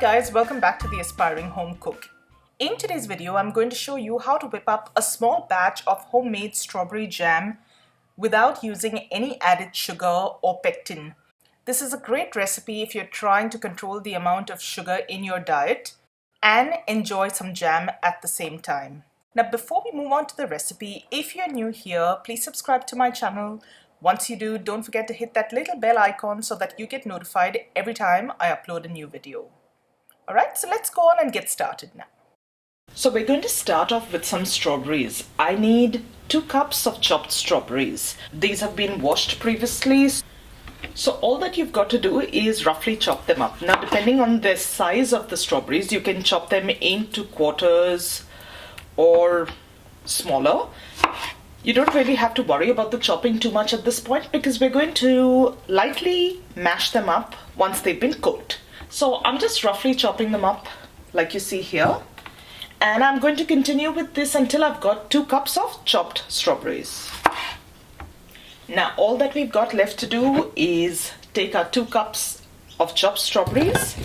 guys, welcome back to the Aspiring Home Cook. In today's video, I'm going to show you how to whip up a small batch of homemade strawberry jam without using any added sugar or pectin. This is a great recipe if you're trying to control the amount of sugar in your diet and enjoy some jam at the same time. Now, before we move on to the recipe, if you're new here, please subscribe to my channel. Once you do, don't forget to hit that little bell icon so that you get notified every time I upload a new video. Alright, so let's go on and get started now. So we're going to start off with some strawberries. I need 2 cups of chopped strawberries. These have been washed previously. So all that you've got to do is roughly chop them up. Now, depending on the size of the strawberries, you can chop them into quarters or smaller. You don't really have to worry about the chopping too much at this point because we're going to lightly mash them up once they've been cooked. So I'm just roughly chopping them up like you see here. And I'm going to continue with this until I've got 2 cups of chopped strawberries. Now all that we've got left to do is take our 2 cups of chopped strawberries,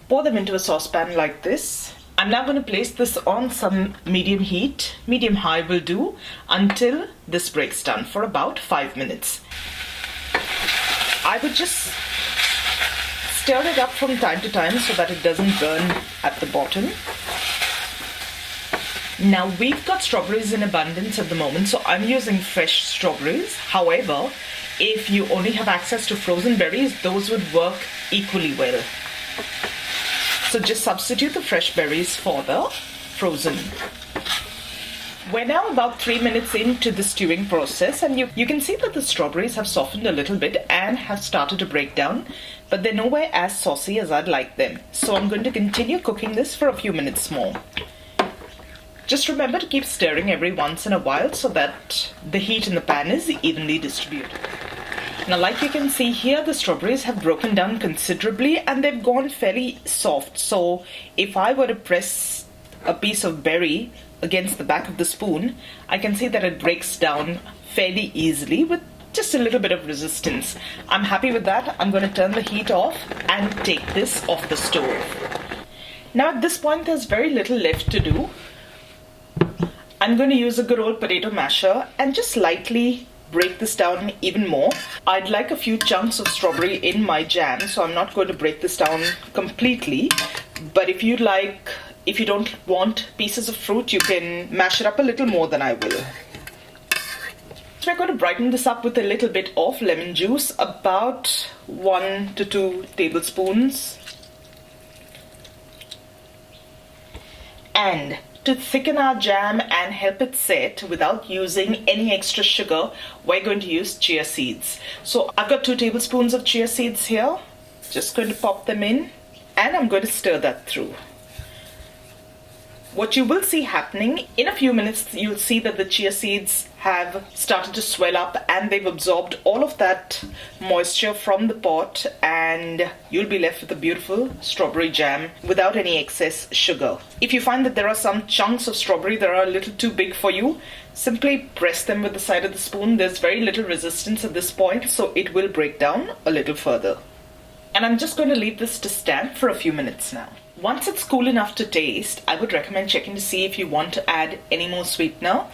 pour them into a saucepan like this. I'm now going to place this on some medium heat, medium-high will do, until this breaks down for about 5 minutes. I would just stir it up from time to time so that it doesn't burn at the bottom. Now we've got strawberries in abundance at the moment, so I'm using fresh strawberries. However, if you only have access to frozen berries, those would work equally well. So just substitute the fresh berries for the frozen. We're now about 3 minutes into the stewing process, and you can see that the strawberries have softened a little bit and have started to break down, but they're nowhere as saucy as I'd like them. So I'm going to continue cooking this for a few minutes more. Just remember to keep stirring every once in a while so that the heat in the pan is evenly distributed. Now, like you can see here, the strawberries have broken down considerably and they've gone fairly soft. So if I were to press a piece of berry against the back of the spoon, I can see that it breaks down fairly easily with just a little bit of resistance. I'm happy with that. I'm going to turn the heat off and take this off the stove. Now at this point, there's very little left to do. I'm going to use a good old potato masher and just lightly break this down even more. I'd like a few chunks of strawberry in my jam, so I'm not going to break this down completely. But if you don't want pieces of fruit, you can mash it up a little more than I will. So we're going to brighten this up with a little bit of lemon juice, about 1 to 2 tablespoons. And to thicken our jam and help it set without using any extra sugar, we're going to use chia seeds. So I've got 2 tablespoons of chia seeds here. Just going to pop them in and I'm going to stir that through. What you will see happening in a few minutes, you'll see that the chia seeds have started to swell up and they've absorbed all of that moisture from the pot, and you'll be left with a beautiful strawberry jam without any excess sugar. If you find that there are some chunks of strawberry that are a little too big for you, simply press them with the side of the spoon. There's very little resistance at this point, so it will break down a little further. And I'm just going to leave this to stand for a few minutes now. Once it's cool enough to taste, I would recommend checking to see if you want to add any more sweetener.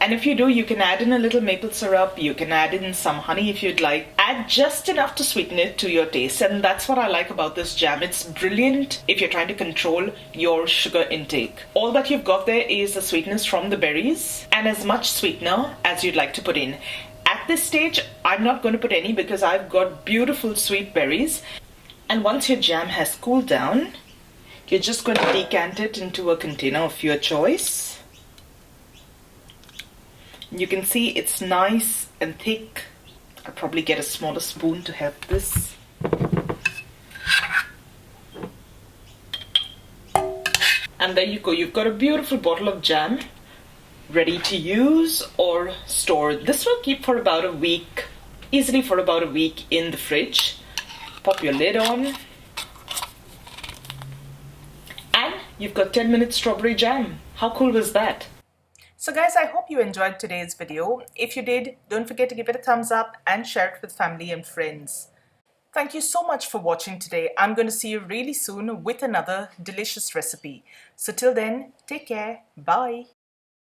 And if you do, you can add in a little maple syrup, you can add in some honey if you'd like. Add just enough to sweeten it to your taste, and that's what I like about this jam. It's brilliant if you're trying to control your sugar intake. All that you've got there is the sweetness from the berries and as much sweetener as you'd like to put in. At this stage, I'm not going to put any because I've got beautiful sweet berries. And once your jam has cooled down, you're just going to decant it into a container of your choice. You can see it's nice and thick. I'll probably get a smaller spoon to help this. And there you go. You've got a beautiful bottle of jam ready to use or store. This will keep for about a week, easily for about a week in the fridge. Pop your lid on. You've got 10-minute strawberry jam. How cool was that? So guys, I hope you enjoyed today's video. If you did, don't forget to give it a thumbs up and share it with family and friends. Thank you so much for watching today. I'm going to see you really soon with another delicious recipe. So till then, take care. Bye.